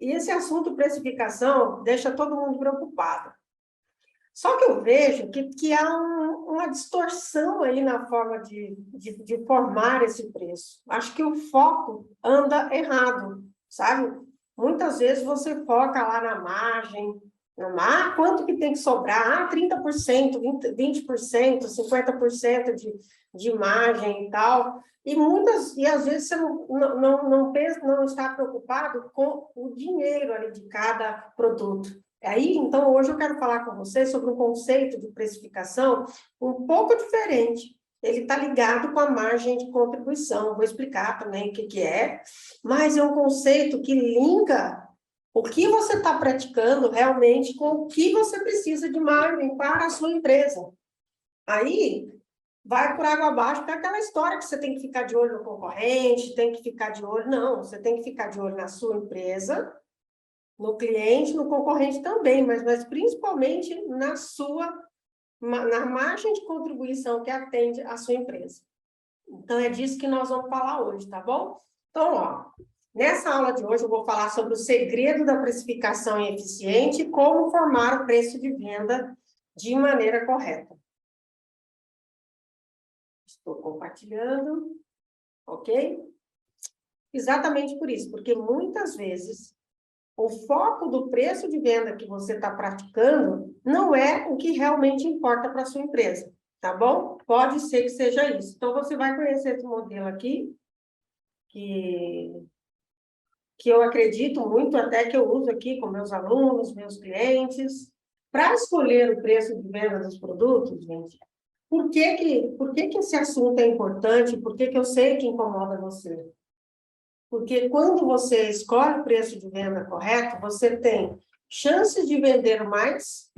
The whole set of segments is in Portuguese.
E esse assunto precificação deixa todo mundo preocupado. Só que eu vejo que há uma distorção aí na forma de formar esse preço. Acho que o foco anda errado, sabe? Muitas vezes você foca lá na margem, quanto que tem que sobrar? 30%, 20%, 50% de margem e tal. E às vezes você não está preocupado com o dinheiro ali de cada produto. Aí, então, hoje eu quero falar com vocês sobre um conceito de precificação um pouco diferente. Ele está ligado com a margem de contribuição. Vou explicar também o que é, mas é um conceito que linka o que você está praticando realmente com o que você precisa de margem para a sua empresa. Aí, vai por água abaixo, porque é aquela história que você tem que ficar de olho no concorrente, tem que ficar de olho... Não, você tem que ficar de olho na sua empresa, no cliente, no concorrente também, mas principalmente na margem de contribuição que atende a sua empresa. Então, é disso que nós vamos falar hoje, tá bom? Então, ó, nessa aula de hoje eu vou falar sobre o segredo da precificação eficiente e como formar o preço de venda de maneira correta. Estou compartilhando, ok? Exatamente por isso, porque muitas vezes o foco do preço de venda que você está praticando não é o que realmente importa para a sua empresa, tá bom? Pode ser que seja isso. Então, você vai conhecer esse modelo aqui, que eu acredito muito, até que eu uso aqui com meus alunos, meus clientes. Para escolher o preço de venda dos produtos, gente, por que esse assunto é importante? Por que eu sei que incomoda você? Porque quando você escolhe o preço de venda correto, você tem chances de vender mais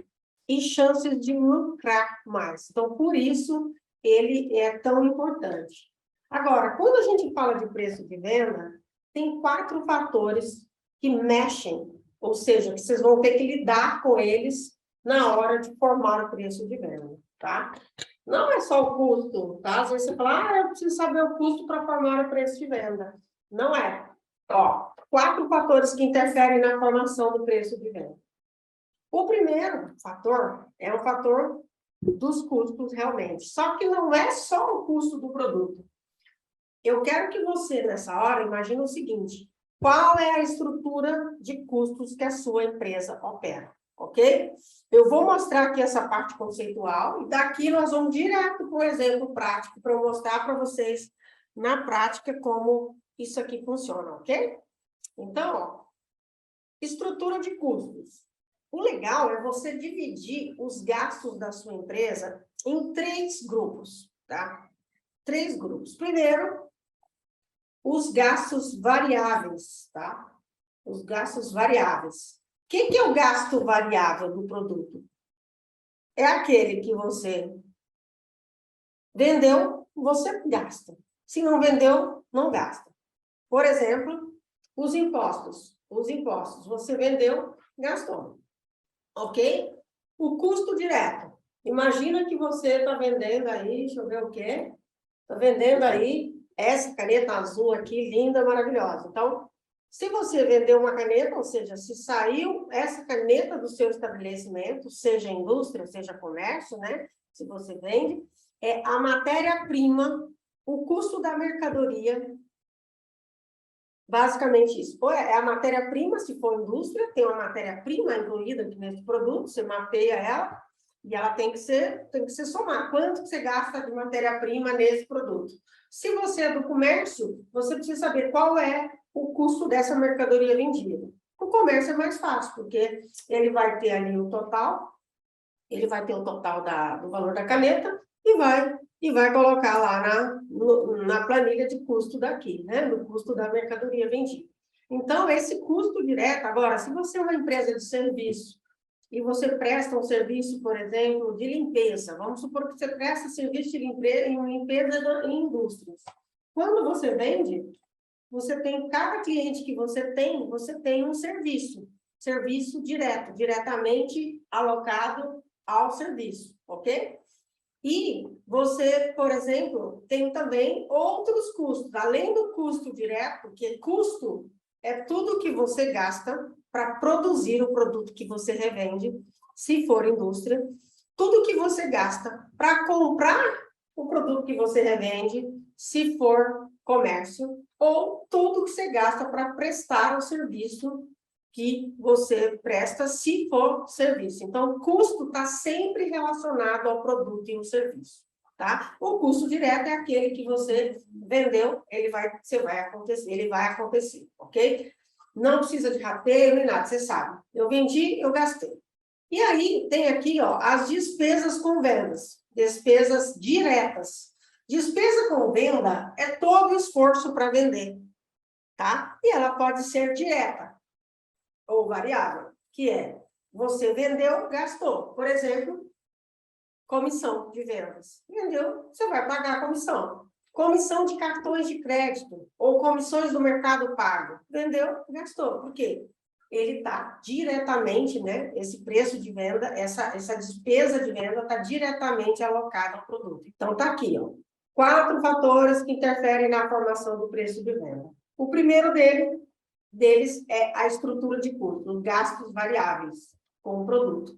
e chances de lucrar mais. Então, por isso, ele é tão importante. Agora, quando a gente fala de preço de venda, tem 4 fatores que mexem, ou seja, que vocês vão ter que lidar com eles na hora de formar o preço de venda, tá? Não é só o custo, tá? Às vezes você fala, eu preciso saber o custo para formar o preço de venda. Não é. Ó, 4 fatores que interferem na formação do preço de venda. O primeiro fator é o fator dos custos, realmente. Só que não é só o custo do produto. Eu quero que você, nessa hora, imagine o seguinte: qual é a estrutura de custos que a sua empresa opera, ok? Eu vou mostrar aqui essa parte conceitual, e daqui nós vamos direto para um exemplo prático, para eu mostrar para vocês, na prática, como isso aqui funciona, ok? Então, ó, estrutura de custos. O legal é você dividir os gastos da sua empresa em 3 grupos, tá? 3 grupos. Primeiro, os gastos variáveis, tá? Os gastos variáveis. O que é o gasto variável do produto? É aquele que você vendeu, você gasta. Se não vendeu, não gasta. Por exemplo, os impostos. Os impostos. Você vendeu, gastou. Ok? O custo direto. Imagina que você está vendendo aí, deixa eu ver o quê? Está vendendo aí essa caneta azul aqui, linda, maravilhosa. Então, se você vendeu uma caneta, ou seja, se saiu essa caneta do seu estabelecimento, seja indústria, seja comércio, né? Se você vende, é a matéria-prima, o custo da mercadoria. Basicamente isso. Ou é a matéria-prima, se for indústria, tem uma matéria-prima incluída aqui nesse produto, você mapeia ela, e ela tem que ser somada. Quanto que você gasta de matéria-prima nesse produto? Se você é do comércio, você precisa saber qual é o custo dessa mercadoria vendida. O comércio é mais fácil, porque ele vai ter ali o total, ele vai ter o total do valor da caneta e vai colocar lá na planilha de custo daqui, né? No custo da mercadoria vendida. Então, esse custo direto, agora, se você é uma empresa de serviço e você presta um serviço, por exemplo, de limpeza, vamos supor que você presta serviço de limpeza em indústrias. Quando você vende, você tem, cada cliente que você tem um serviço diretamente alocado ao serviço, ok? E você, por exemplo, tem também outros custos, além do custo direto, que custo é tudo que você gasta para produzir o produto que você revende, se for indústria, tudo que você gasta para comprar o produto que você revende, se for comércio, ou tudo que você gasta para prestar o serviço que você presta, se for serviço. Então, o custo está sempre relacionado ao produto e ao serviço, tá? O custo direto é aquele que você vendeu, ele vai acontecer, ok? Não precisa de rateio nem nada, você sabe. Eu vendi, eu gastei. E aí, tem aqui, ó, as despesas com vendas, despesas diretas. Despesa com venda é todo o esforço para vender, tá? E ela pode ser direta ou variável, que é, você vendeu, gastou. Por exemplo, comissão de vendas. Vendeu, você vai pagar a comissão. Comissão de cartões de crédito ou comissões do Mercado Pago. Vendeu, gastou. Por quê? Ele está diretamente, né? Esse preço de venda, essa despesa de venda está diretamente alocada ao produto. Então, está aqui, ó. 4 fatores que interferem na formação do preço de venda. O primeiro deles é a estrutura de custo, os gastos variáveis com o produto.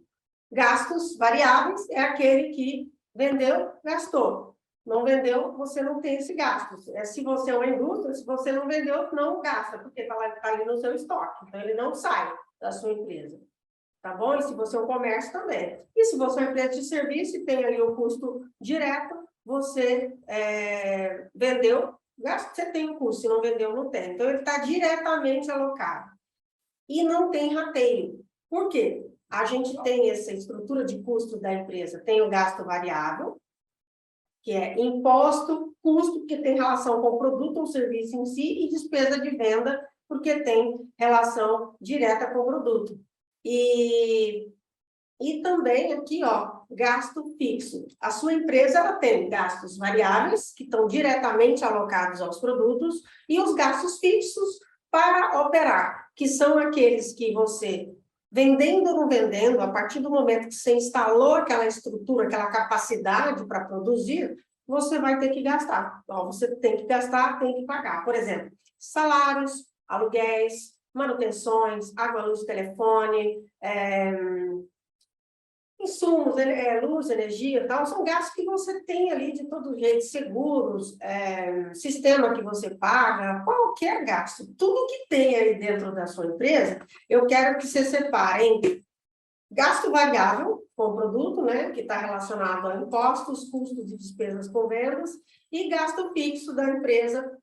Gastos variáveis é aquele que vendeu, gastou. Não vendeu, você não tem esse gasto. Se você é uma indústria, se você não vendeu, não gasta, porque está ali no seu estoque. Então, ele não sai da sua empresa. Tá bom? E se você é um comércio também. E se você é uma empresa de serviço e tem ali o custo direto, você vendeu, gasta, você tem o custo. Se não vendeu, não tem. Então, ele está diretamente alocado. E não tem rateio. Por quê? A gente tem essa estrutura de custo da empresa, tem o gasto variável, que é imposto, custo, que tem relação com o produto ou serviço em si, e despesa de venda, porque tem relação direta com o produto. E também aqui, ó, gasto fixo. A sua empresa, ela tem gastos variáveis, que estão diretamente alocados aos produtos, e os gastos fixos para operar, que são aqueles que você, vendendo ou não vendendo, a partir do momento que você instalou aquela estrutura, aquela capacidade para produzir, você vai ter que gastar. Então, você tem que gastar, tem que pagar. Por exemplo, salários, aluguéis, manutenções, água, luz, telefone, insumos, luz, energia, tal, são gastos que você tem ali de todo jeito, seguros, sistema que você paga, qualquer gasto. Tudo que tem aí dentro da sua empresa, eu quero que você separe em gasto variável com o produto, né, que está relacionado a impostos, custos e despesas com vendas, e gasto fixo da empresa,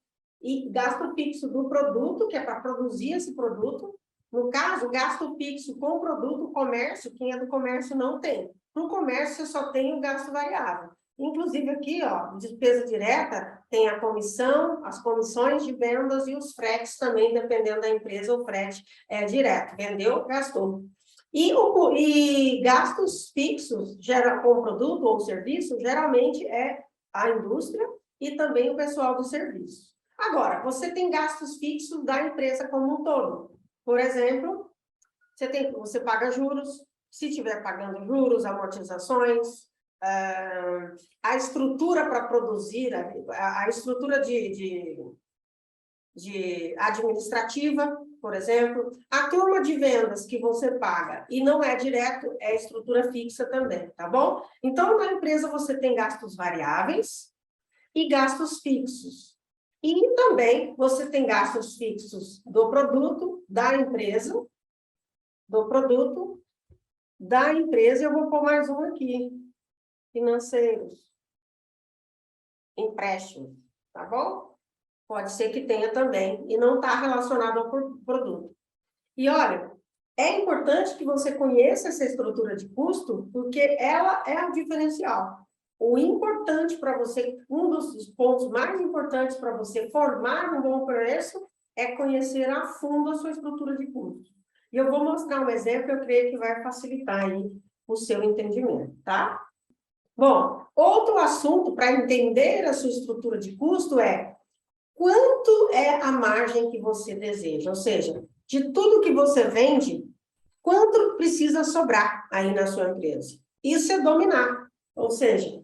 e gasto fixo do produto, que é para produzir esse produto. No caso, gasto fixo com o produto, comércio, quem é do comércio não tem. No comércio, você só tem o gasto variável. Inclusive aqui, ó, despesa direta, tem a comissão, as comissões de vendas e os fretes também, dependendo da empresa, o frete é direto. Vendeu, gastou. E gastos fixos com o produto ou serviço, geralmente é a indústria e também o pessoal do serviço. Agora, você tem gastos fixos da empresa como um todo. Por exemplo, você paga juros, se estiver pagando juros, amortizações, a estrutura para produzir, a estrutura de administrativa, por exemplo, a turma de vendas que você paga e não é direto, é estrutura fixa também, tá bom? Então, na empresa você tem gastos variáveis e gastos fixos. E também você tem gastos fixos do produto, da empresa, eu vou pôr mais um aqui, financeiros, empréstimos, tá bom? Pode ser que tenha também, e não está relacionado ao produto. E olha, é importante que você conheça essa estrutura de custo, porque ela é o diferencial. O importante para você, um dos pontos mais importantes para você formar um bom preço é conhecer a fundo a sua estrutura de custo. E eu vou mostrar um exemplo que eu creio que vai facilitar aí o seu entendimento, tá? Bom, outro assunto para entender a sua estrutura de custo é quanto é a margem que você deseja, ou seja, de tudo que você vende, quanto precisa sobrar aí na sua empresa? Isso é dominar, ou seja,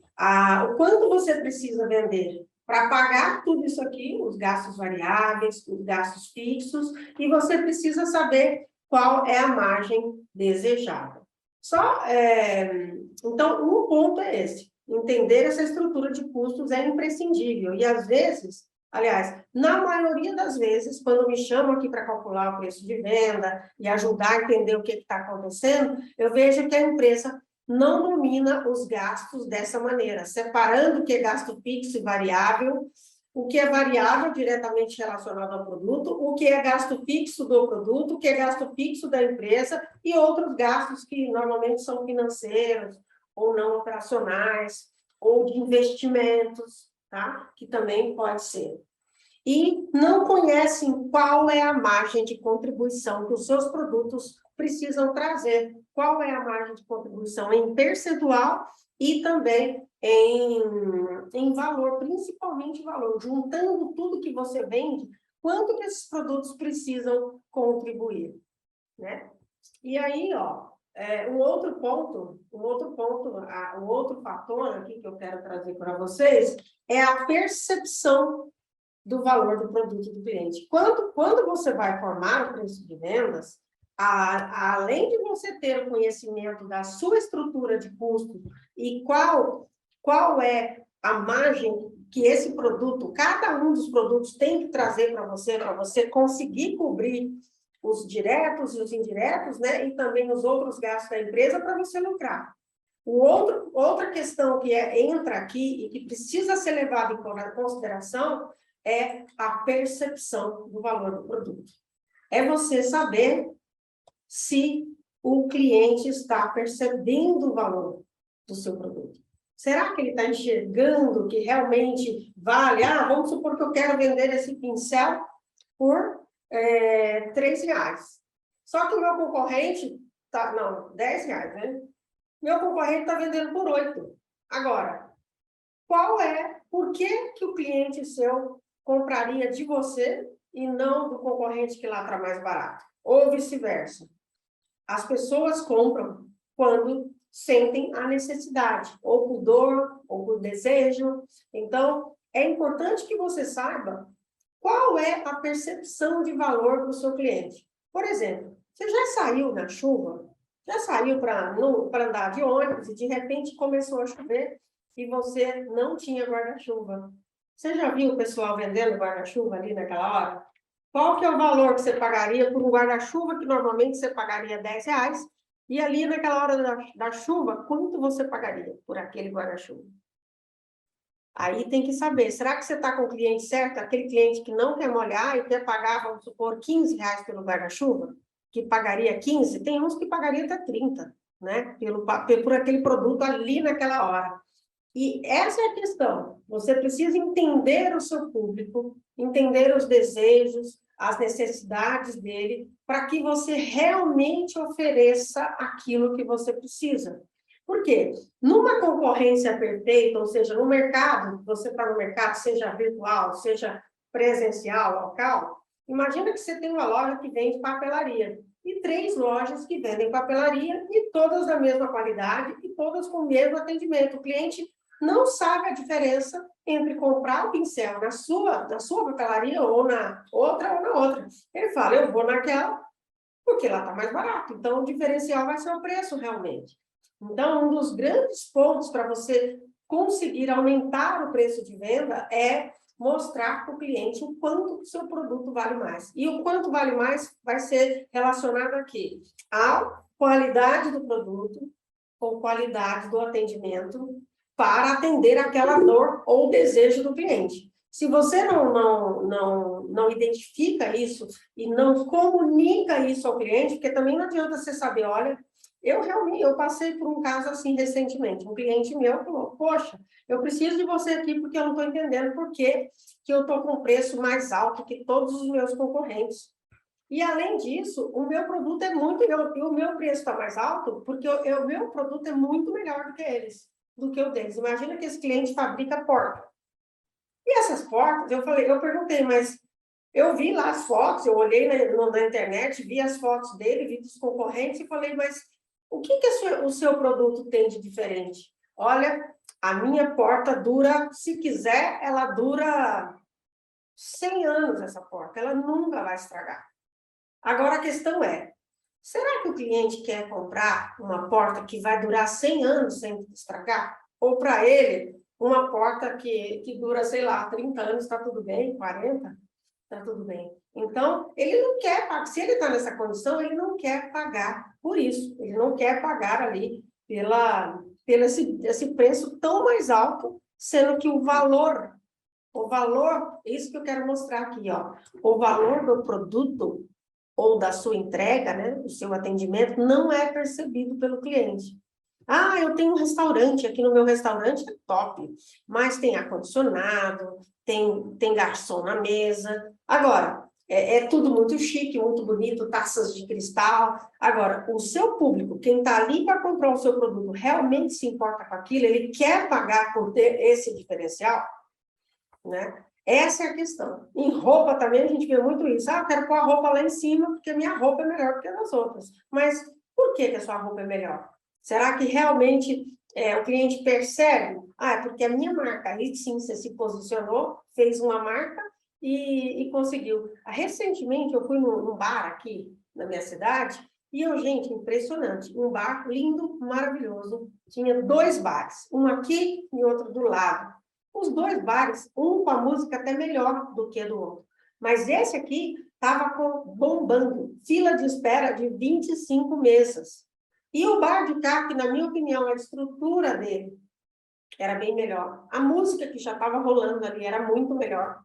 o quanto você precisa vender para pagar tudo isso aqui, os gastos variáveis, os gastos fixos, e você precisa saber qual é a margem desejada. Então, um ponto é esse. Entender essa estrutura de custos é imprescindível. E, às vezes, aliás, na maioria das vezes, quando me chamam aqui para calcular o preço de venda e ajudar a entender o que está acontecendo, eu vejo que a empresa não domina os gastos dessa maneira, separando o que é gasto fixo e variável, o que é variável diretamente relacionado ao produto, o que é gasto fixo do produto, o que é gasto fixo da empresa e outros gastos que normalmente são financeiros ou não operacionais, ou de investimentos, tá? Que também pode ser. E não conhecem qual é a margem de contribuição que os seus produtos precisam trazer. Qual é a margem de contribuição em percentual e também em valor, principalmente valor. Juntando tudo que você vende, quanto que esses produtos precisam contribuir, né? E aí, ó, um outro fator aqui que eu quero trazer para vocês é a percepção do valor do produto do cliente. Quando você vai formar o preço de vendas, além de você ter o conhecimento da sua estrutura de custo e qual é a margem que esse produto, cada um dos produtos tem que trazer para você conseguir cobrir os diretos e os indiretos, né? E também os outros gastos da empresa para você lucrar. Outra questão que entra aqui e que precisa ser levada em consideração é a percepção do valor do produto. É você saber se o cliente está percebendo o valor do seu produto. Será que ele está enxergando que realmente vale? Vamos supor que eu quero vender esse pincel por R$3. Só que o meu concorrente está... Não, R$10, né? Meu concorrente está vendendo por 8. Agora, por que o cliente seu compraria de você e não do concorrente que lá está mais barato? Ou vice-versa. As pessoas compram quando sentem a necessidade, ou por dor, ou por desejo. Então, é importante que você saiba qual é a percepção de valor do seu cliente. Por exemplo, você já saiu na chuva? Já saiu para andar de ônibus e de repente começou a chover e você não tinha guarda-chuva? Você já viu o pessoal vendendo guarda-chuva ali naquela hora? Qual que é o valor que você pagaria por um guarda-chuva que normalmente você pagaria R$10? E ali naquela hora da chuva, quanto você pagaria por aquele guarda-chuva? Aí tem que saber, será que você está com o cliente certo? Aquele cliente que não quer molhar e quer pagar, vamos supor, R$15 pelo guarda-chuva, que pagaria 15, tem uns que pagaria até 30, né? Por aquele produto ali naquela hora. E essa é a questão. Você precisa entender o seu público, entender os desejos, as necessidades dele, para que você realmente ofereça aquilo que você precisa. Por quê? Numa concorrência perfeita, ou seja, no mercado, você está no mercado, seja virtual, seja presencial, local, imagina que você tem uma loja que vende papelaria e 3 lojas que vendem papelaria e todas da mesma qualidade e todas com o mesmo atendimento. O cliente não sabe a diferença entre comprar o pincel na sua papelaria ou na outra. Ele fala, eu vou naquela porque lá está mais barato. Então, o diferencial vai ser o preço, realmente. Então, um dos grandes pontos para você conseguir aumentar o preço de venda é mostrar para o cliente o quanto o seu produto vale mais. E o quanto vale mais vai ser relacionado aqui à qualidade do produto ou qualidade do atendimento para atender aquela dor ou desejo do cliente. Se você não identifica isso e não comunica isso ao cliente, porque também não adianta você saber, olha, eu passei por um caso assim recentemente, um cliente meu falou, poxa, eu preciso de você aqui porque eu não estou entendendo por que eu estou com preço mais alto que todos os meus concorrentes. E, além disso, o meu produto é muito melhor, e o meu preço está mais alto porque o meu produto é muito melhor do que o deles. Imagina que esse cliente fabrica porta. E essas portas, eu perguntei, mas eu vi lá as fotos, eu olhei na internet, vi as fotos dele, vi dos concorrentes e falei, mas o que o seu produto tem de diferente? Olha, a minha porta dura, se quiser, ela dura 100 anos, essa porta, ela nunca vai estragar. Agora, a questão é, Será que o cliente quer comprar uma porta que vai durar 100 anos sem estragar? Ou para ele, uma porta que dura, sei lá, 30 anos, está tudo bem, 40, está tudo bem. Então, ele não quer pagar, se ele está nessa condição, ele não quer pagar por isso, ele não quer pagar ali pelo esse preço tão mais alto, sendo que o valor, isso que eu quero mostrar aqui, ó, o valor do produto ou da sua entrega, né, do seu atendimento, não é percebido pelo cliente. Ah, eu tenho um restaurante, aqui no meu restaurante é top, mas tem ar-condicionado, tem garçom na mesa. Agora, é tudo muito chique, muito bonito, taças de cristal. Agora, o seu público, quem está ali para comprar o seu produto, realmente se importa com aquilo, ele quer pagar por ter esse diferencial, né? Essa é a questão. Em roupa também a gente vê muito isso. Ah, eu quero pôr a roupa lá em cima porque a minha roupa é melhor que a das outras. Mas por que a sua roupa é melhor? Será que realmente o cliente percebe? Ah, é porque a minha marca, aí sim você se posicionou, fez uma marca e conseguiu. Recentemente eu fui num bar aqui na minha cidade e eu, gente, impressionante. Um bar lindo, maravilhoso. Tinha 2 bares, um aqui e outro do lado. Os 2 bares, um com a música até melhor do que do outro. Mas esse aqui estava bombando, fila de espera de 25 mesas. E o bar de cá, que na minha opinião, a estrutura dele era bem melhor. A música que já estava rolando ali era muito melhor.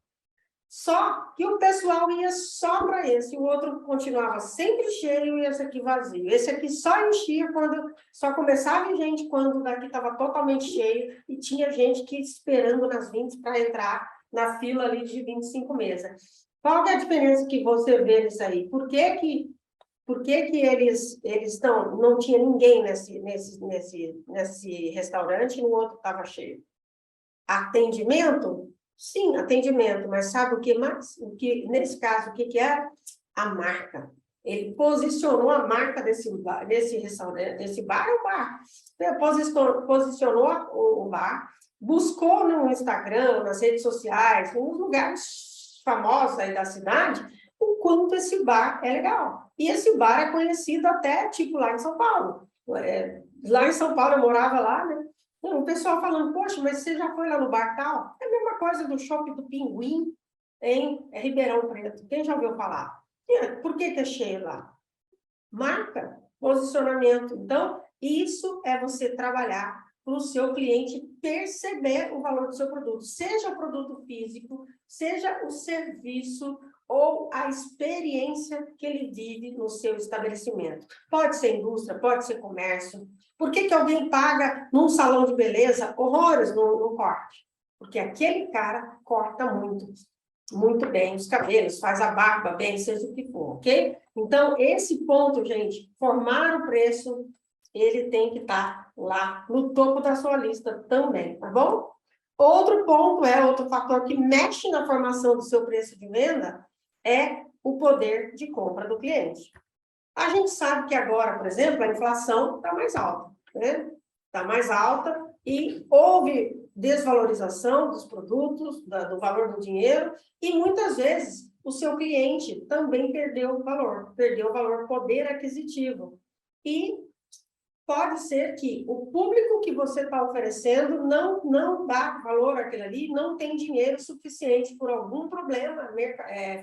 Só que o pessoal ia só para esse, o outro continuava sempre cheio e esse aqui vazio. Esse aqui só enchia quando, só começava gente quando daqui estava totalmente cheio e tinha gente que esperando nas 20 para entrar na fila ali de 25 mesas. Qual que é a diferença que você vê nisso aí? Por que eles estão, não tinha ninguém nesse restaurante e no outro estava cheio? Atendimento? Sim, atendimento, mas sabe o que mais? Nesse caso, o que é? A marca. Ele posicionou a marca desse restaurante, desse bar, é o bar. Posicionou o bar, buscou no Instagram, nas redes sociais, nos lugares famosos aí da cidade, o quanto esse bar é legal. E esse bar é conhecido até, tipo, lá em São Paulo. Lá em São Paulo, eu morava lá, né? O pessoal falando, poxa, mas você já foi lá no bar tal? É a mesma coisa do Shopping do Pinguim, em Ribeirão Preto. Quem já ouviu falar? Por que é cheio lá? Marca, posicionamento. Então, isso é você trabalhar para o seu cliente perceber o valor do seu produto. Seja o produto físico, seja o serviço ou a experiência que ele vive no seu estabelecimento. Pode ser indústria, pode ser comércio. Por que alguém paga num salão de beleza horrores no corte? Porque aquele cara corta muito bem os cabelos, faz a barba bem, seja o que for, ok? Então, esse ponto, gente, formar o preço, ele tem que estar lá no topo da sua lista também, tá bom? Outro ponto outro fator que mexe na formação do seu preço de venda é o poder de compra do cliente. A gente sabe que agora, por exemplo, a inflação está mais alta, né? Está mais alta e houve desvalorização dos produtos, do valor do dinheiro, e muitas vezes o seu cliente também perdeu o valor, poder aquisitivo. E pode ser que o público que você está oferecendo não dá valor àquilo ali, não tem dinheiro suficiente por algum problema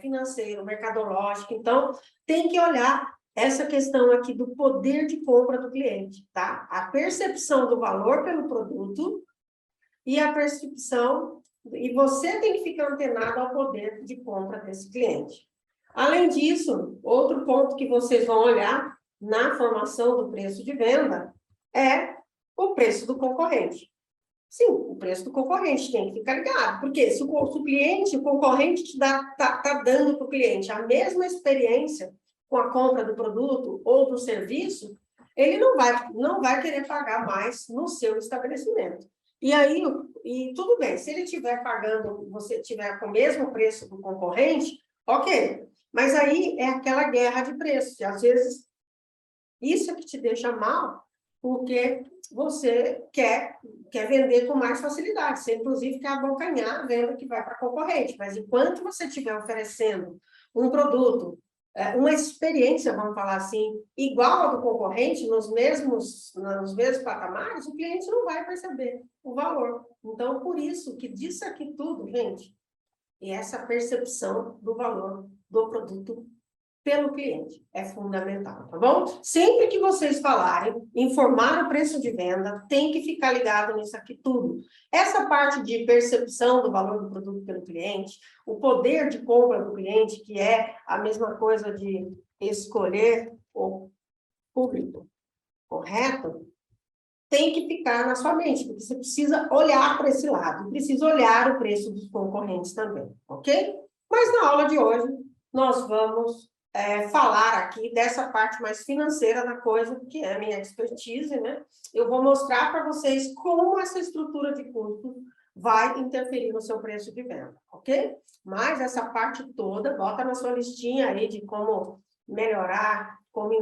financeiro, mercadológico. Então, tem que olhar essa questão aqui do poder de compra do cliente, tá? A percepção do valor pelo produto e a percepção, e você tem que ficar antenado ao poder de compra desse cliente. Além disso, outro ponto que vocês vão olhar na formação do preço de venda é o preço do concorrente. Sim, o preço do concorrente tem que ficar ligado, porque se o concorrente está dando para o cliente a mesma experiência com a compra do produto ou do serviço, ele não vai querer pagar mais no seu estabelecimento. E aí, tudo bem, se ele estiver pagando, você estiver com o mesmo preço do concorrente, ok. Mas aí é aquela guerra de preços. E às vezes, isso é que te deixa mal, porque você quer vender com mais facilidade. Você, inclusive, quer abocanhar a venda que vai para concorrente. Mas enquanto você estiver oferecendo um produto uma experiência, vamos falar assim, igual ao do concorrente, nos mesmos patamares, o cliente não vai perceber o valor. Então, por isso que disso aqui tudo, gente, é essa percepção do valor do produto pelo cliente. É fundamental, tá bom? Sempre que vocês falarem, informar o preço de venda, tem que ficar ligado nisso aqui tudo. Essa parte de percepção do valor do produto pelo cliente, o poder de compra do cliente, que é a mesma coisa de escolher o público correto, tem que ficar na sua mente, porque você precisa olhar para esse lado, precisa olhar o preço dos concorrentes também, ok? Mas na aula de hoje, nós vamos falar aqui dessa parte mais financeira da coisa, que é a minha expertise, né? Eu vou mostrar para vocês como essa estrutura de custo vai interferir no seu preço de venda, ok? Mas essa parte toda, bota na sua listinha aí de como melhorar, como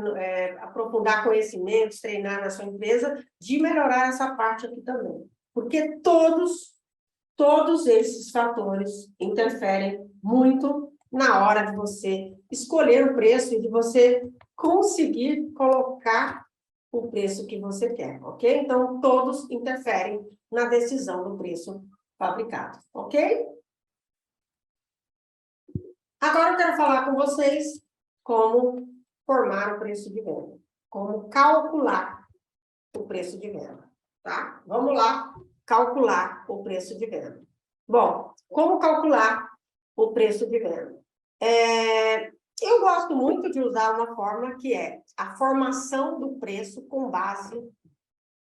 aprofundar conhecimentos, treinar na sua empresa, de melhorar essa parte aqui também. Porque todos esses fatores interferem muito na hora de você escolher o preço e de você conseguir colocar o preço que você quer, ok? Então, todos interferem na decisão do preço fabricado, ok? Agora eu quero falar com vocês como formar o preço de venda, como calcular o preço de venda, tá? Vamos lá calcular o preço de venda. Bom, como calcular o preço de venda? Eu gosto muito de usar uma fórmula que é a formação do preço com base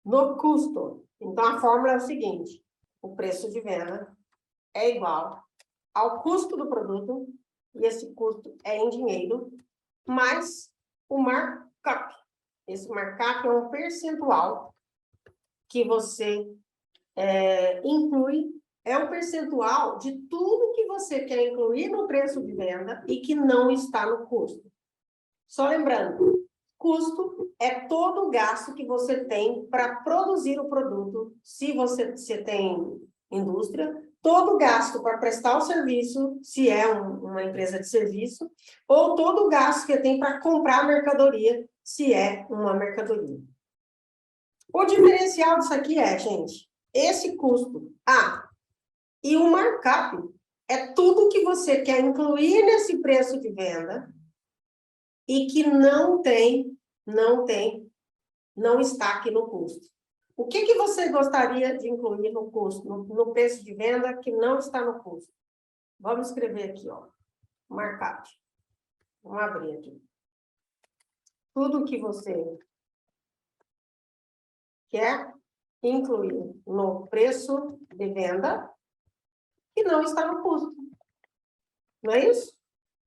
no custo. Então, a fórmula é o seguinte: o preço de venda é igual ao custo do produto, e esse custo é em dinheiro, mais o markup. Esse markup é um percentual que você inclui, é um percentual de tudo que você quer incluir no preço de venda e que não está no custo. Só lembrando, custo é todo o gasto que você tem para produzir o produto, se você tem indústria, todo o gasto para prestar o serviço, se é uma empresa de serviço, ou todo o gasto que tem para comprar a mercadoria, se é uma mercadoria. O diferencial disso aqui é, gente, esse custo. E o markup é tudo que você quer incluir nesse preço de venda e que não está aqui no custo. O que você gostaria de incluir no custo, no preço de venda que não está no custo? Vamos escrever aqui, ó, markup. Vamos abrir aqui. Tudo que você quer incluir no preço de venda que não está no custo. Não é isso?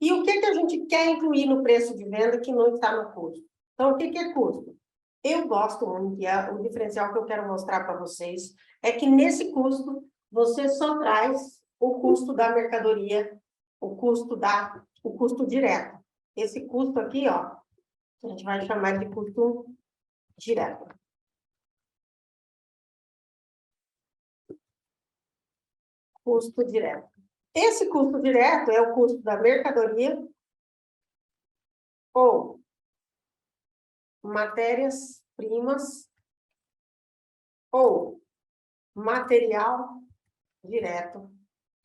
E o que a gente quer incluir no preço de venda que não está no custo? Então, o que é custo? Eu gosto muito, e o diferencial que eu quero mostrar para vocês é que nesse custo, você só traz o custo da mercadoria, o custo direto. Esse custo aqui, ó, a gente vai chamar de custo direto. Custo direto. Esse custo direto é o custo da mercadoria ou matérias-primas ou material direto.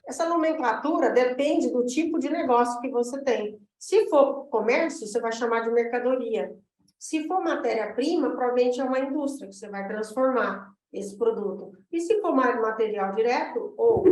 Essa nomenclatura depende do tipo de negócio que você tem. Se for comércio, você vai chamar de mercadoria. Se for matéria-prima, provavelmente é uma indústria que você vai transformar esse produto. E se for material direto ou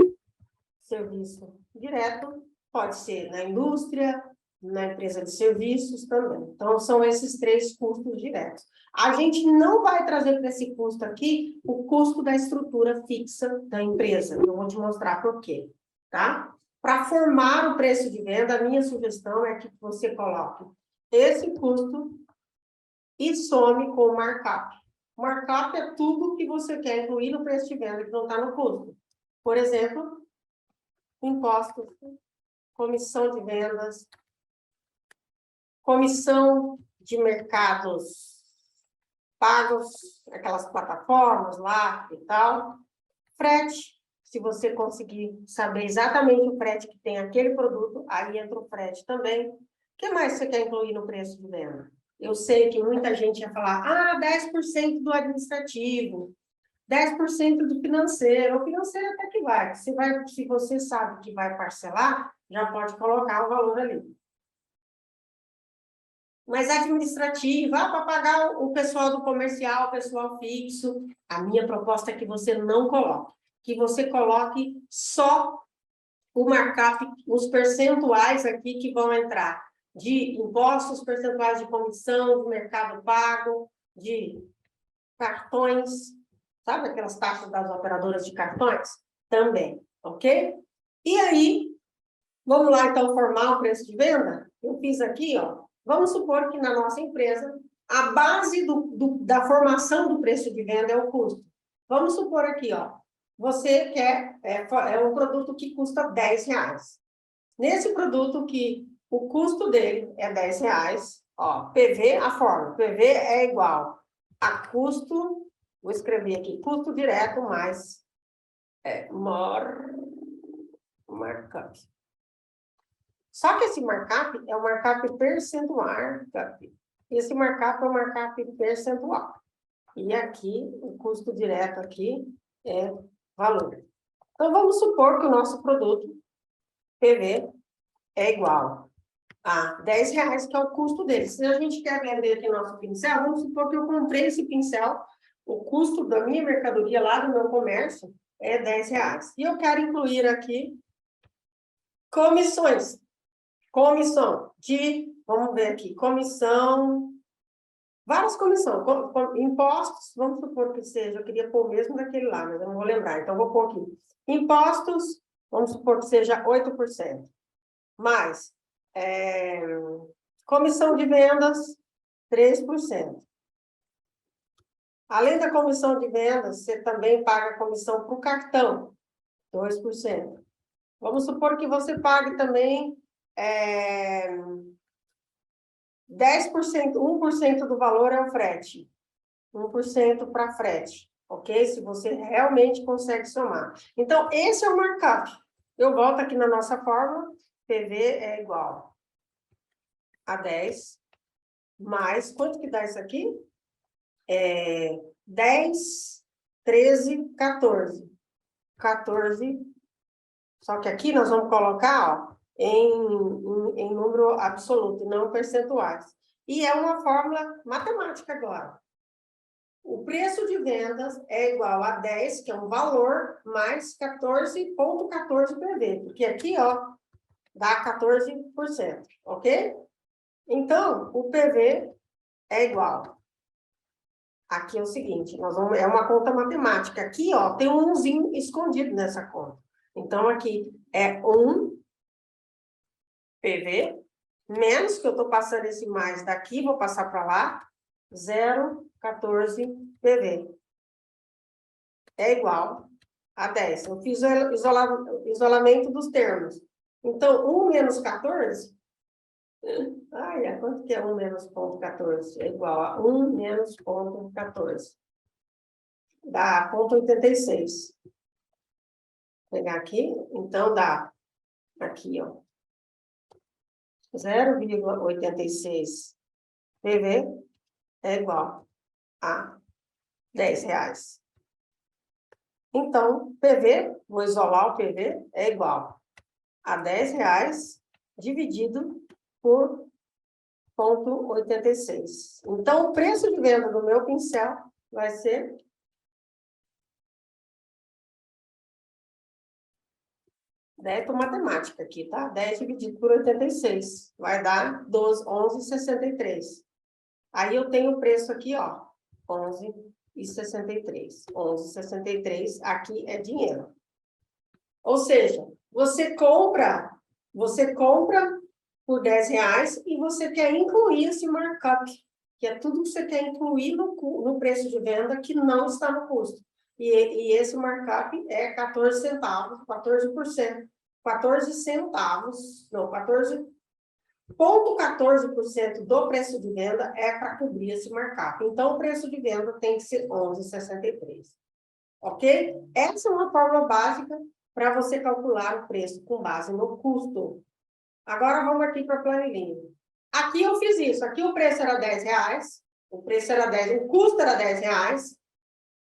serviço direto, pode ser na indústria, na empresa de serviços também. Então, são esses três custos diretos. A gente não vai trazer para esse custo aqui o custo da estrutura fixa da empresa. Eu vou te mostrar por quê, tá? Para formar o preço de venda, a minha sugestão é que você coloque esse custo e some com o markup. O markup é tudo que você quer incluir no preço de venda que não está no custo. Por exemplo, impostos, comissão de vendas, comissão de mercados pagos, aquelas plataformas lá e tal, frete, se você conseguir saber exatamente o frete que tem aquele produto, aí entra o frete também, que mais você quer incluir no preço de venda? Eu sei que muita gente ia falar, 10% do administrativo, 10% do financeiro. O financeiro até que vai. Se você sabe que vai parcelar, já pode colocar o valor ali. Mas administrativa, para pagar o pessoal do comercial, o pessoal fixo, a minha proposta é que você não coloque. Que você coloque só o markup, os percentuais aqui que vão entrar de impostos, percentuais de comissão, do mercado pago, de cartões, sabe aquelas taxas das operadoras de cartões? Também, ok? E aí, vamos lá então formar o preço de venda? Eu fiz aqui, ó. Vamos supor que na nossa empresa, a base da formação do preço de venda é o custo. Vamos supor aqui, ó. Você quer, é um produto que custa R$10. Nesse produto que o custo dele é R$10, ó, PV, a fórmula, PV é igual a custo, vou escrever aqui, custo direto mais markup. Só que esse markup é um markup percentual. Esse markup é um markup percentual. E aqui, o custo direto aqui é valor. Então, vamos supor que o nosso produto, PV, é igual a R$10, que é o custo dele. Se a gente quer vender aqui nosso pincel, vamos supor que eu comprei esse pincel, o custo da minha mercadoria lá do meu comércio é R$10. E eu quero incluir aqui comissões. Comissão de, vamos ver aqui, comissão, várias comissões, impostos, vamos supor que seja, eu queria pôr mesmo daquele lá, mas eu não vou lembrar, então vou pôr aqui. Impostos, vamos supor que seja 8%. Mais, comissão de vendas, 3%. Além da comissão de vendas, você também paga comissão para o cartão, 2%. Vamos supor que você pague também 10%, 1% do valor é o frete. 1% para frete, ok? Se você realmente consegue somar. Então, esse é o markup. Eu volto aqui na nossa fórmula, PV é igual a 10, mais, quanto que dá isso aqui? 10, 13, 14. 14, só que aqui nós vamos colocar, ó, em número absoluto, não percentuais. E é uma fórmula matemática agora. O preço de vendas é igual a 10, que é um valor, mais 14,14 PV, porque aqui, ó, dá 14%, ok? Então, o PV é igual. Aqui é o seguinte, é uma conta matemática. Aqui, ó, tem um 1zinho escondido nessa conta. Então, aqui é 1 PV, menos que eu estou passando esse mais daqui, vou passar para lá, 0,14 PV. É igual a 10. Eu fiz o isolamento dos termos. Então, 1 menos 14... quanto que é 1 menos ponto 14? É igual a 1 menos ponto 14. Dá ponto 86. Vou pegar aqui. Então, dá aqui, ó. 0,86 PV é igual a R$10. Então, PV, vou isolar o PV, é igual a R$10 dividido por 0,86. Então, o preço de venda do meu pincel vai ser Neto matemática aqui, tá? 10 dividido por 86. Vai dar 11,63. Aí eu tenho o preço aqui, ó. 11,63. 11,63 aqui é dinheiro. Ou seja, você compra por R$10 e você quer incluir esse markup, que é tudo que você quer incluir no preço de venda que não está no custo. E esse markup é 14 centavos, 14%. 14 centavos, não, 14,14% do preço de venda é para cobrir esse markup. Então, o preço de venda tem que ser 11,63. Ok? Essa é uma fórmula básica para você calcular o preço com base no custo. Agora, vamos aqui para a planilha. Aqui eu fiz isso. Aqui o preço era R$10. O preço era 10, o custo era R$10.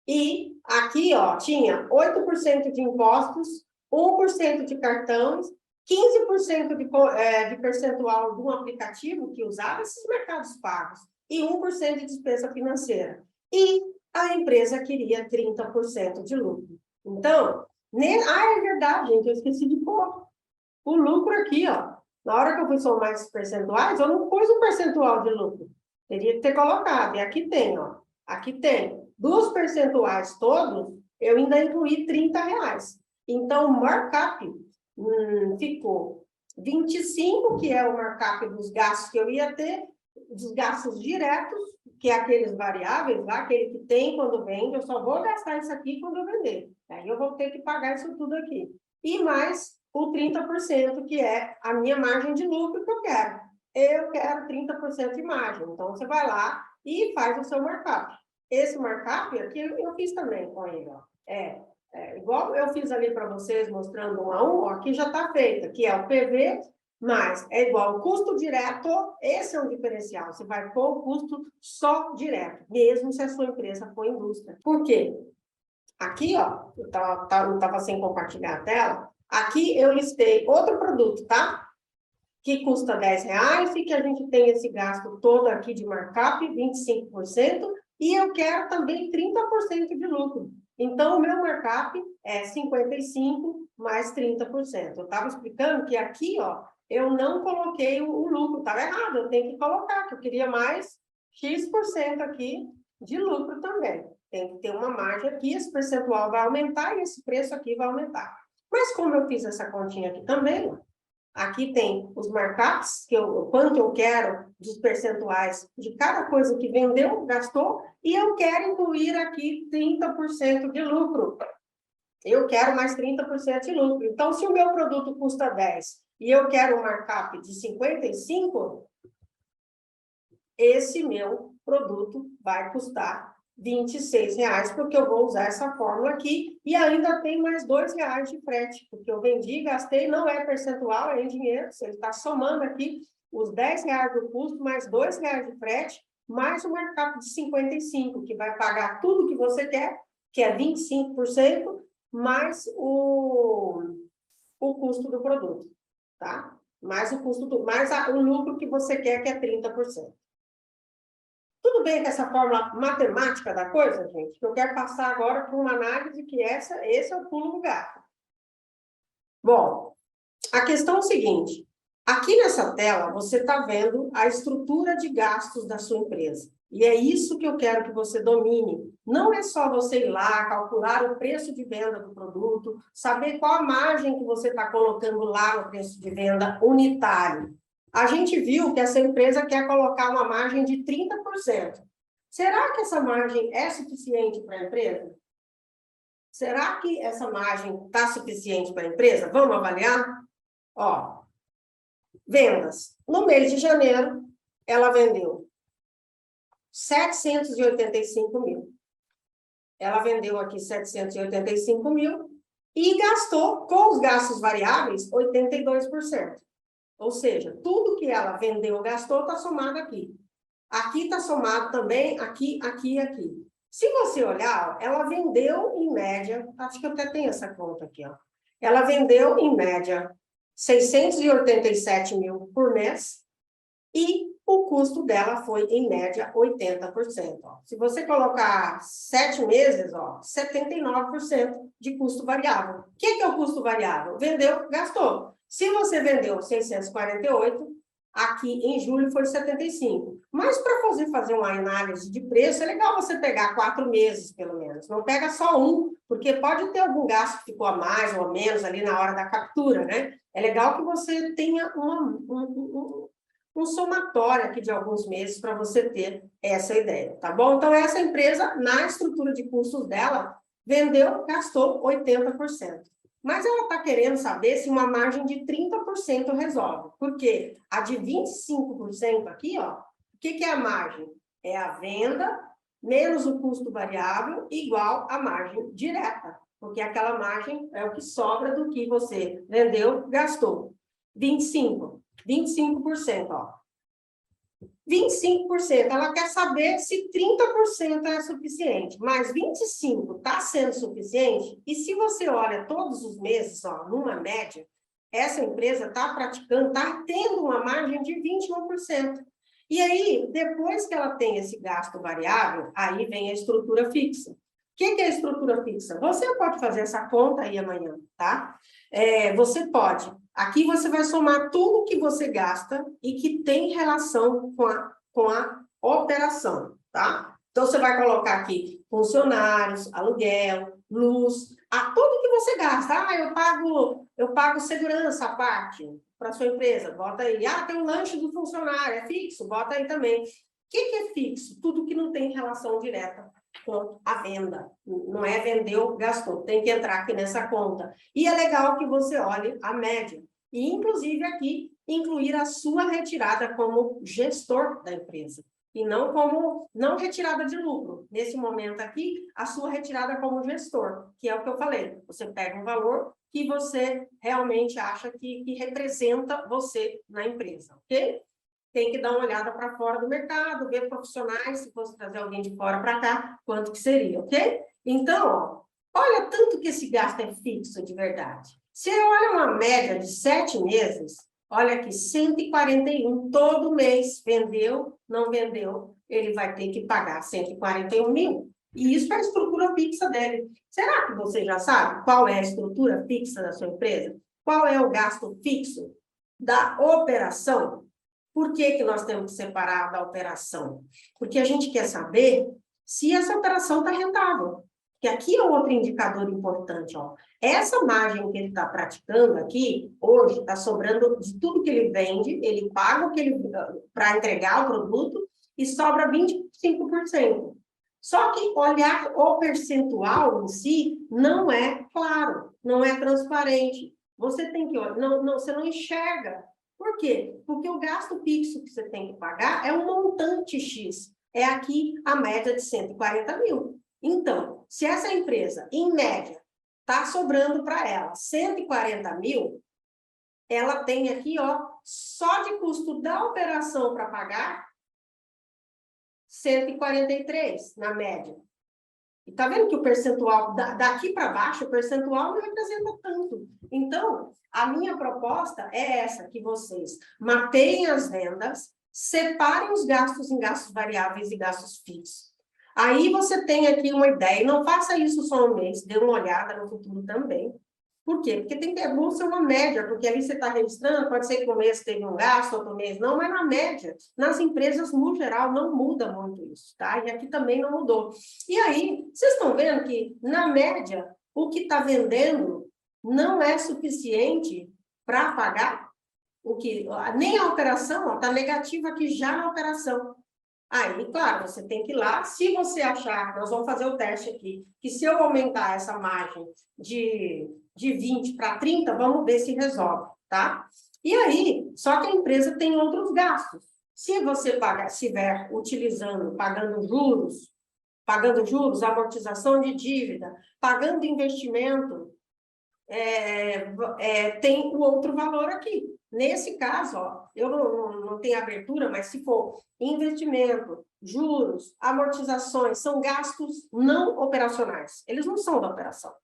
E aqui, ó, tinha 8% de impostos, 1% de cartões, 15% de percentual de um aplicativo que usava esses mercados pagos e 1% de despesa financeira. E a empresa queria 30% de lucro. Então, é verdade, gente, eu esqueci de pôr o lucro aqui, ó. Na hora que eu fui somar esses percentuais, eu não pus um percentual de lucro. Teria que ter colocado. E aqui tem, ó. Aqui tem. Dos percentuais todos, eu ainda incluí R$30. Então, o markup ficou 25, que é o markup dos gastos que eu ia ter, dos gastos diretos, que é aqueles variáveis lá, aquele que tem quando vende, eu só vou gastar isso aqui quando eu vender. Aí eu vou ter que pagar isso tudo aqui. E mais o 30%, que é a minha margem de lucro que eu quero. Eu quero 30% de margem. Então, você vai lá e faz o seu markup. Esse markup aqui eu fiz também com ele. Ó. Igual eu fiz ali para vocês, mostrando 1 a 1, ó, aqui já está feito, que é o PV, mas é igual o custo direto, esse é um diferencial. Você vai pôr o custo só direto, mesmo se a sua empresa for indústria. Por quê? Aqui, ó, não estava sem compartilhar a tela, aqui eu listei outro produto, tá? Que custa R$10 e que a gente tem esse gasto todo aqui de markup, 25%, e eu quero também 30% de lucro. Então, o meu markup é 55 mais 30%. Eu estava explicando que aqui, ó, eu não coloquei o lucro, estava errado, eu tenho que colocar, que eu queria mais X% aqui de lucro também. Tem que ter uma margem aqui, esse percentual vai aumentar e esse preço aqui vai aumentar. Mas como eu fiz essa continha aqui também, ó, aqui tem os markups, quanto eu quero dos percentuais de cada coisa que vendeu, gastou, e eu quero incluir aqui 30% de lucro. Eu quero mais 30% de lucro. Então, se o meu produto custa 10 e eu quero um markup de 55, esse meu produto vai custar R$26, porque eu vou usar essa fórmula aqui, e ainda tem mais R$2 de frete, porque eu vendi, gastei, não é percentual, é em dinheiro, você está somando aqui os R$10 do custo, mais R$2 de frete, mais o markup de 55, que vai pagar tudo que você quer, que é 25%, mais o custo do produto, tá? Mais o custo mais o lucro que você quer, que é 30%. Tudo bem com essa fórmula matemática da coisa, gente? Que eu quero passar agora por uma análise que esse é o pulo do gato. Bom, a questão é o seguinte. Aqui nessa tela, você está vendo a estrutura de gastos da sua empresa. E é isso que eu quero que você domine. Não é só você ir lá, calcular o preço de venda do produto, saber qual a margem que você está colocando lá no preço de venda unitário. A gente viu que essa empresa quer colocar uma margem de 30%. Será que essa margem é suficiente para a empresa? Será que essa margem está suficiente para a empresa? Vamos avaliar? Ó, vendas. No mês de janeiro, ela vendeu 785 mil. Ela vendeu aqui 785 mil e gastou, com os gastos variáveis, 82%. Ou seja, tudo que ela vendeu ou gastou está somado aqui. Aqui está somado também, aqui, aqui e aqui. Se você olhar, ela vendeu em média, acho que eu até tenho essa conta aqui, ó. Ela vendeu em média 687 mil por mês e o custo dela foi, em média, 80%. Ó. Se você colocar 7 meses, ó, 79% de custo variável. O que é o custo variável? Vendeu, gastou. Se você vendeu 648, aqui em julho foi 75. Mas para fazer uma análise de preço, é legal você pegar 4 meses, pelo menos. Não pega só um, porque pode ter algum gasto que ficou a mais ou a menos ali na hora da captura, né? É legal que você tenha um somatório aqui de alguns meses para você ter essa ideia, tá bom? Então, essa empresa, na estrutura de custos dela, vendeu, gastou 80%. Mas ela está querendo saber se uma margem de 30% resolve. Por quê? A de 25% aqui, ó, o que é a margem? É a venda menos o custo variável igual a margem direta. Porque aquela margem é o que sobra do que você vendeu, gastou. 25%, ó. 25%. Ela quer saber se 30% é suficiente, mas 25% está sendo suficiente? E se você olha todos os meses, ó, numa média, essa empresa está praticando, está tendo uma margem de 21%. E aí, depois que ela tem esse gasto variável, aí vem a estrutura fixa. O que é a estrutura fixa? Você pode fazer essa conta aí amanhã, tá? Você pode. Aqui você vai somar tudo que você gasta e que tem relação com a operação, tá? Então, você vai colocar aqui funcionários, aluguel, luz, tudo que você gasta. Eu pago segurança à parte para sua empresa, bota aí. Tem um lanche do funcionário, é fixo, bota aí também. O que é fixo? Tudo que não tem relação direta com a venda. Não é vendeu, gastou. Tem que entrar aqui nessa conta. E é legal que você olhe a média. E, inclusive, aqui, incluir a sua retirada como gestor da empresa. E não retirada de lucro. Nesse momento aqui, a sua retirada como gestor, que é o que eu falei. Você pega um valor que você realmente acha que representa você na empresa, ok? Tem que dar uma olhada para fora do mercado, ver profissionais, se fosse trazer alguém de fora para cá, quanto que seria, ok? Então, ó, olha tanto que esse gasto é fixo de verdade. Se eu olho uma média de 7 meses, olha aqui, 141 todo mês, vendeu, não vendeu, ele vai ter que pagar 141 mil. E isso é a estrutura fixa dele. Será que você já sabe qual é a estrutura fixa da sua empresa? Qual é o gasto fixo da operação? Por que nós temos que separar da operação? Porque a gente quer saber se essa operação está rentável. Que aqui é outro indicador importante, ó. Essa margem que ele está praticando aqui, hoje, está sobrando de tudo que ele vende, ele paga para entregar o produto e sobra 25%. Só que olhar o percentual em si não é claro, não é transparente. Você tem que olhar, você não enxerga. Por quê? Porque o gasto fixo que você tem que pagar é um montante X. É aqui a média de 140 mil. Então, se essa empresa, em média, está sobrando para ela 140 mil, ela tem aqui, ó, só de custo da operação para pagar, 143 na média. E tá vendo que o percentual, daqui para baixo, o percentual não representa tanto. Então, a minha proposta é essa, que vocês mapeiem as vendas, separem os gastos em gastos variáveis e gastos fixos. Aí você tem aqui uma ideia, e não faça isso só um mês, dê uma olhada no futuro também. Por quê? Porque tem que ser uma média, porque ali você está registrando, pode ser que um mês teve um gasto, outro mês não, mas na média, nas empresas, no geral, não muda muito isso, tá? E aqui também não mudou. E aí, vocês estão vendo que, na média, o que está vendendo não é suficiente para pagar nem a operação, está negativa aqui já na operação. Aí, claro, você tem que ir lá, se você achar, nós vamos fazer o teste aqui, que se eu aumentar essa margem de 20 para 30, vamos ver se resolve, tá? E aí, só que a empresa tem outros gastos. Se você estiver pagando juros, amortização de dívida, pagando investimento, tem o outro valor aqui. Nesse caso, ó, eu não tenho abertura, mas se for investimento, juros, amortizações, são gastos não operacionais. Eles não são da operação,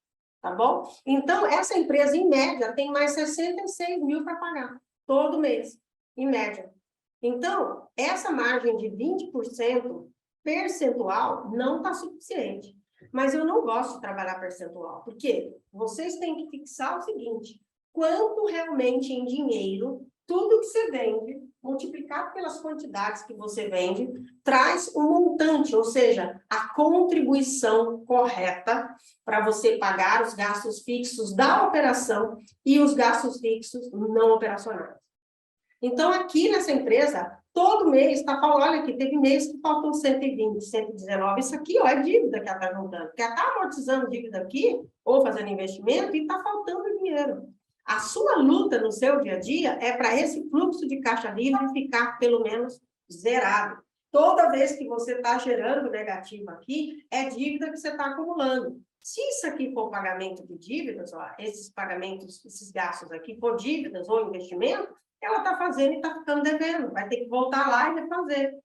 tá bom? Então, essa empresa, em média, tem mais 66 mil para pagar, todo mês, em média. Então, essa margem de 20% percentual não está suficiente. Mas eu não gosto de trabalhar percentual, porque vocês têm que fixar o seguinte: quanto realmente em dinheiro, tudo que você vende, multiplicado pelas quantidades que você vende, traz um montante, ou seja, a contribuição correta para você pagar os gastos fixos da operação e os gastos fixos não operacionais. Então, aqui nessa empresa, todo mês está falando, olha aqui, teve mês que faltou 120, 119, isso aqui, ó, é dívida que ela está juntando, porque ela está amortizando dívida aqui, ou fazendo investimento, e está faltando dinheiro. A sua luta no seu dia a dia é para esse fluxo de caixa livre ficar pelo menos zerado. Toda vez que você está gerando negativo aqui, é dívida que você está acumulando. Se isso aqui for pagamento de dívidas, ó, esses pagamentos, esses gastos aqui for dívidas ou investimento, ela está fazendo e está ficando devendo, vai ter que voltar lá e refazer.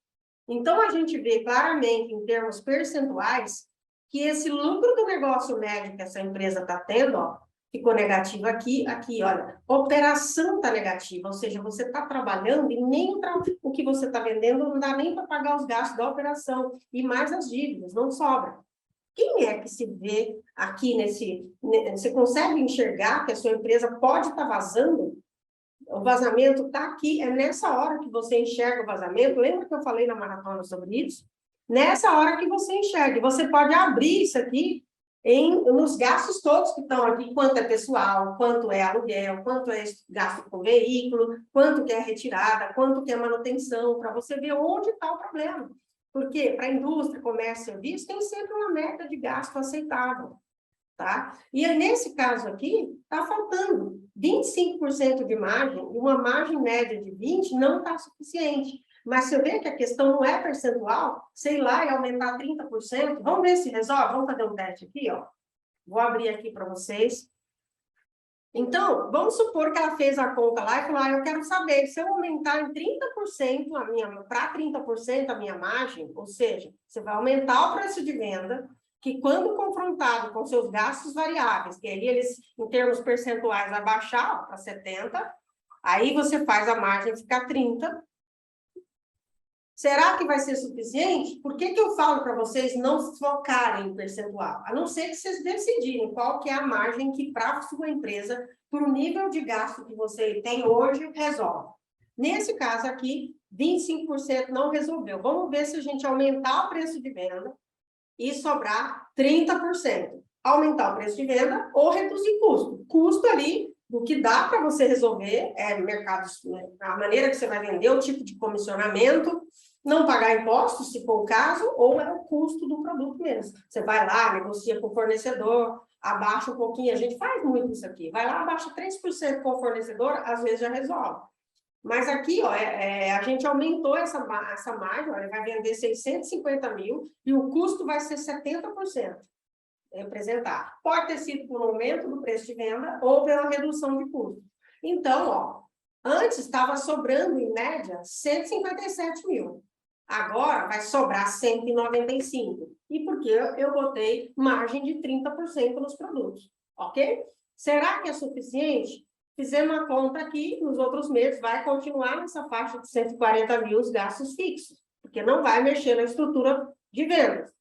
Então, a gente vê claramente, em termos percentuais, que esse lucro do negócio médio que essa empresa está tendo, ó, ficou negativo aqui, olha, operação está negativa, ou seja, você está trabalhando e nem o que você está vendendo não dá nem para pagar os gastos da operação, e mais as dívidas, não sobra. Quem é que se vê aqui você consegue enxergar que a sua empresa pode estar vazando? O vazamento está aqui, é nessa hora que você enxerga o vazamento. Lembra que eu falei na maratona sobre isso? Nessa hora que você enxerga. Você pode abrir isso aqui nos gastos todos que estão aqui, quanto é pessoal, quanto é aluguel, quanto é gasto com veículo, quanto que é retirada, quanto que é manutenção, para você ver onde está o problema. Porque para a indústria, comércio e serviço, tem sempre uma meta de gasto aceitável. Tá? E nesse caso aqui, está faltando 25% de margem, e uma margem média de 20% não está suficiente. Mas você vê que a questão não é percentual, sei lá, e aumentar 30%, vamos ver se resolve, vamos fazer um teste aqui, ó. Vou abrir aqui para vocês. Então, vamos supor que ela fez a conta lá e falou, eu quero saber, se eu aumentar em 30% para 30% a minha margem, ou seja, você vai aumentar o preço de venda, que quando confrontado com seus gastos variáveis, que aí eles, em termos percentuais, vai baixar para 70%, aí você faz a margem ficar 30%. Será que vai ser suficiente? Por que eu falo para vocês não focarem em percentual? A não ser que vocês decidirem qual que é a margem que para a sua empresa, para o nível de gasto que você tem hoje, resolve. Nesse caso aqui, 25% não resolveu. Vamos ver se a gente aumentar o preço de venda e sobrar 30%. Aumentar o preço de venda ou reduzir custo. Custo ali, o que dá para você resolver é mercado, a maneira que você vai vender, o tipo de comissionamento, não pagar impostos, se for o caso, ou é o custo do produto mesmo. Você vai lá, negocia com o fornecedor, abaixa um pouquinho, a gente faz muito isso aqui. Vai lá, abaixa 3% com o fornecedor, às vezes já resolve. Mas aqui, ó, a gente aumentou essa margem, ó, ele vai vender 650 mil e o custo vai ser 70%. Representar. Pode ter sido por um aumento do preço de venda ou pela redução de custo. Então, ó, antes estava sobrando, em média, 157 mil. Agora vai sobrar 195. E por que eu botei margem de 30% nos produtos, ok? Será que é suficiente? Fizemos uma conta aqui, nos outros meses vai continuar nessa faixa de 140 mil os gastos fixos, porque não vai mexer na estrutura de vendas,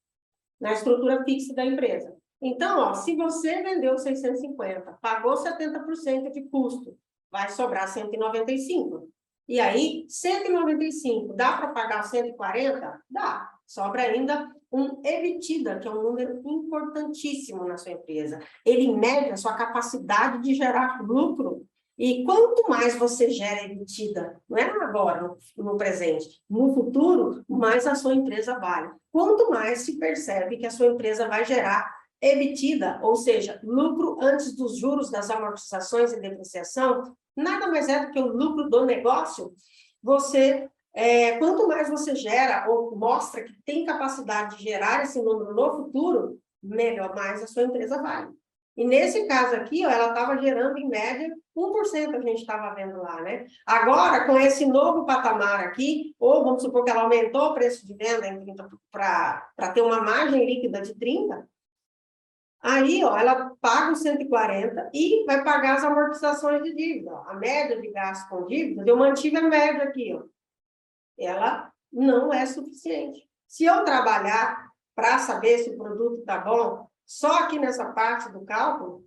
na estrutura fixa da empresa. Então, ó, se você vendeu 650, pagou 70% de custo, vai sobrar 195. E aí, 195, dá para pagar 140? Dá. Sobra ainda um EBITDA, que é um número importantíssimo na sua empresa. Ele mede a sua capacidade de gerar lucro. E quanto mais você gera EBITDA, não é agora, no presente, no futuro, mais a sua empresa vale. Quanto mais se percebe que a sua empresa vai gerar EBITDA, ou seja, lucro antes dos juros, das amortizações e depreciação, nada mais é do que o lucro do negócio. Quanto mais você gera ou mostra que tem capacidade de gerar esse número no futuro, melhor, mais a sua empresa vale. E nesse caso aqui, ó, ela estava gerando, em média, 1% a gente estava vendo lá, né? Agora, com esse novo patamar aqui, ou vamos supor que ela aumentou o preço de venda para ter uma margem líquida de 30%, aí, ó, ela paga os 140 e vai pagar as amortizações de dívida. Ó. A média de gasto com dívida, eu mantive a média aqui, ó. Ela não é suficiente. Se eu trabalhar para saber se o produto está bom, só aqui nessa parte do cálculo,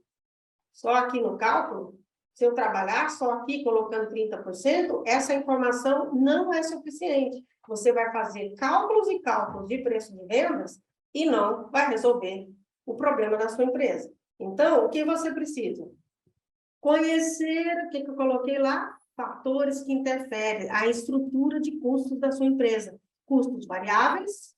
só aqui no cálculo, se eu trabalhar só aqui colocando 30%, essa informação não é suficiente. Você vai fazer cálculos e cálculos de preço de vendas e não vai resolver o problema da sua empresa. Então, o que você precisa? Conhecer, o que eu coloquei lá? Fatores que interferem a estrutura de custos da sua empresa. Custos variáveis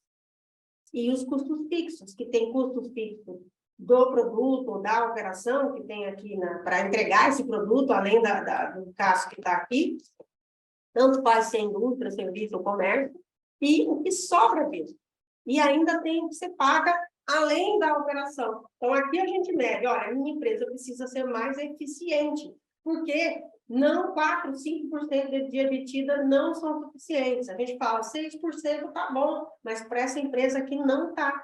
e os custos fixos, que tem custos fixos do produto ou da operação que tem aqui para entregar esse produto, além do caso que está aqui, tanto faz ser indústria, serviço ou comércio, e o que sobra disso. E ainda tem o que você paga além da operação. Então, aqui a gente mede, olha, a minha empresa precisa ser mais eficiente, porque não 4%, 5% de EBITDA não são suficientes. A gente fala 6% tá bom, mas para essa empresa aqui não tá.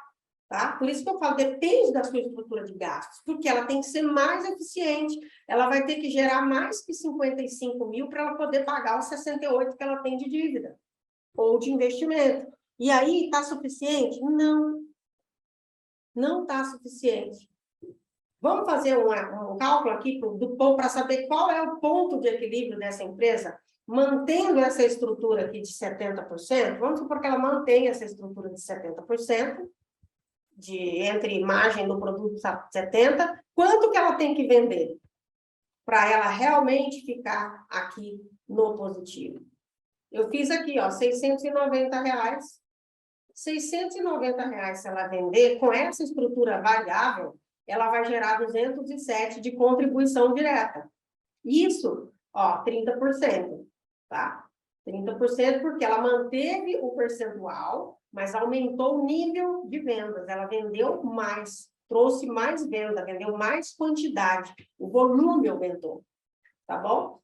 Tá? Por isso que eu falo, depende da sua estrutura de gastos, porque ela tem que ser mais eficiente, ela vai ter que gerar mais que 55 mil para ela poder pagar os 68 que ela tem de dívida, ou de investimento. E aí, está suficiente? Não. Não está suficiente. Vamos fazer um cálculo aqui para saber qual é o ponto de equilíbrio dessa empresa, mantendo essa estrutura aqui de 70%, vamos supor que ela mantenha essa estrutura de 70%, entre margem do produto 70%, quanto que ela tem que vender para ela realmente ficar aqui no positivo? Eu fiz aqui, ó, R$690. R$690, se ela vender, com essa estrutura variável, ela vai gerar 207 de contribuição direta. Isso, ó, 30%, tá? 30% porque ela manteve o percentual, mas aumentou o nível de vendas. Ela vendeu mais, trouxe mais venda, vendeu mais quantidade. O volume aumentou, tá bom?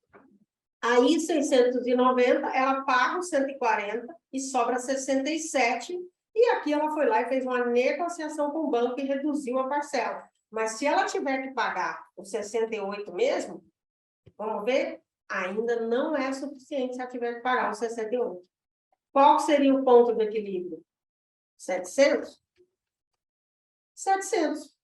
Aí, 690, ela paga os 140 e sobra 67. E aqui ela foi lá e fez uma negociação com o banco e reduziu a parcela. Mas se ela tiver que pagar os 68 mesmo, vamos ver? Ainda não é suficiente se ela tiver que pagar os 68. Qual seria o ponto de equilíbrio? 700? 700.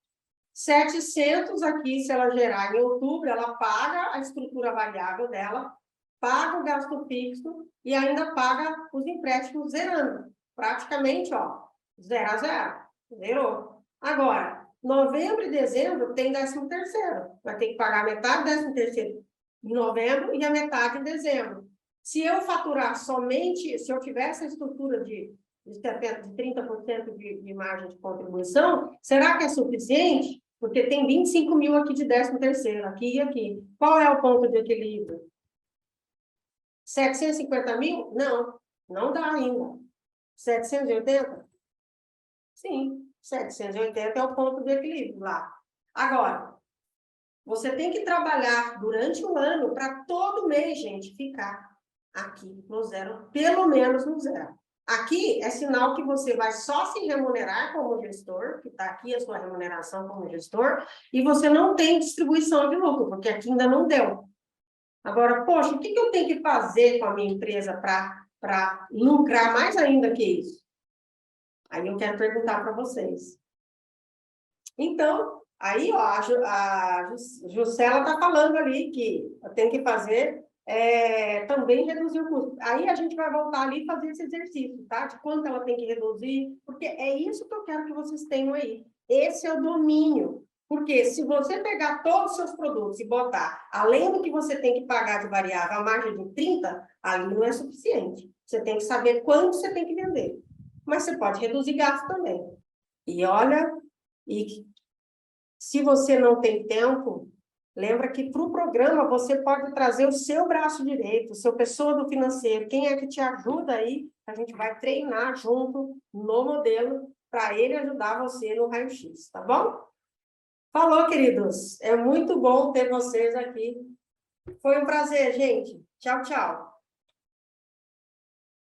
700 aqui, se ela gerar em outubro, ela paga a estrutura variável dela, paga o gasto fixo e ainda paga os empréstimos zerando. Praticamente, ó, 0 a 0. Zerou. Agora, novembro e dezembro tem 13º. Vai ter que pagar metade do 13º em novembro e a metade em dezembro. Se eu faturar somente, se eu tiver essa estrutura de 30% de margem de contribuição, será que é suficiente? Porque tem 25 mil aqui de 13º, aqui e aqui. Qual é o ponto de equilíbrio? 750 mil? Não, não dá ainda. 780? Sim, 780 é o ponto de equilíbrio lá. Agora, você tem que trabalhar durante o ano para todo mês, gente, ficar aqui no zero, pelo menos no zero. Aqui é sinal que você vai só se remunerar como gestor, que está aqui a sua remuneração como gestor, e você não tem distribuição de lucro, porque aqui ainda não deu. Agora, poxa, o que eu tenho que fazer com a minha empresa para lucrar mais ainda que isso? Aí eu quero perguntar para vocês. Então, aí, ó, a Juscela está falando ali que eu tenho que fazer também reduzir o custo. Aí a gente vai voltar ali e fazer esse exercício, tá? De quanto ela tem que reduzir, porque é isso que eu quero que vocês tenham aí. Esse é o domínio. Porque se você pegar todos os seus produtos e botar, além do que você tem que pagar de variável, a margem de 30, ali não é suficiente. Você tem que saber quanto você tem que vender. Mas você pode reduzir gasto também. E olha, e se você não tem tempo, lembra que para o programa você pode trazer o seu braço direito, o seu pessoa do financeiro, quem é que te ajuda aí, a gente vai treinar junto no modelo para ele ajudar você no raio-x, tá bom? Falou, queridos. É muito bom ter vocês aqui. Foi um prazer, gente. Tchau, tchau.